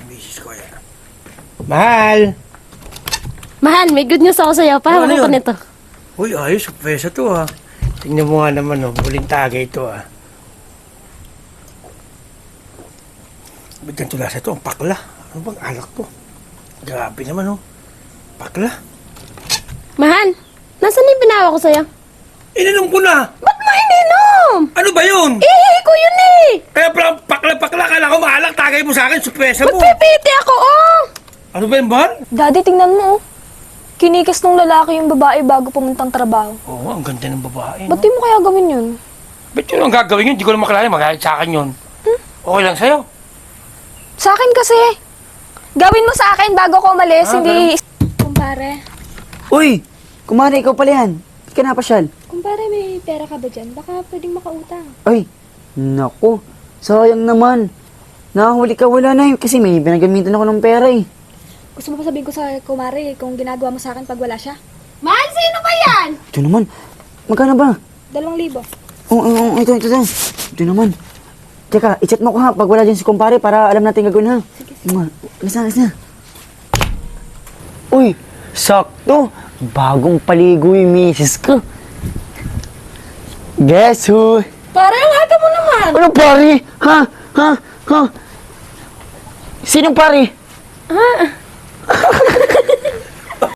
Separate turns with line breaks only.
misis ko yan. Mahal!
Mahal, may good news ako sa'yo. Pahawakan ko nito.
Uy, ayos. Surpresa to ha. Tingnan mo nga naman oh. Huling tagay ito ha. Ba't ganito lasa ito? Ang pakla. Ano bang alak to? Grabe naman oh. Pakla.
Mahal, nasaan yung pinawa ko sa'yo?
Ininom ko na!
Ba't mo ininom?
Ano ba yun?
Ihihi ko yun eh!
Kaya pala pakla-pakla. Kala ko maalak. Tagay mo sa akin. Surpresa mo.
Magpipiti ako, oh!
Ano ba yun, Bon?
Daddy, tingnan mo, oh. Kinikas nung lalaki yung babae bago pumuntang trabaho.
Oo, ang ganda ng babae.
Ba't di mo kaya gawin yun?
Ba't yun ang gagawin yun? Hindi ko lang makalala. Magalit sa akin yun. Okay lang sa'yo.
Sa akin kasi. Gawin mo sa akin bago ko umalis, hindi...
Kumpare,
Uy! Kumari, ikaw pala yan. Hindi ka napasyal.
kumpare may pera ka ba dyan? Baka pwedeng makautang.
Ay! Naku! Sayang naman. Nakahuli ka, wala na yun. Kasi may pinagamitan ako ng pera eh.
Gusto mo pa sabihin ko sa kumari kung ginagawa mo sa akin pag wala siya?
Mahal, sino ba yan?
Ito naman. Magkano ba?
2,000.
Oo, ito. Ito naman. Teka, i-chat mo ko ha pag wala dyan si kumpare para alam natin gagawin ha. Sige. Alis na. Uy! Sakto! Bagong paligo yung misis ko. Guess who?
Pare, ang hata mo naman.
Ano pare? Ha? Sinong pare?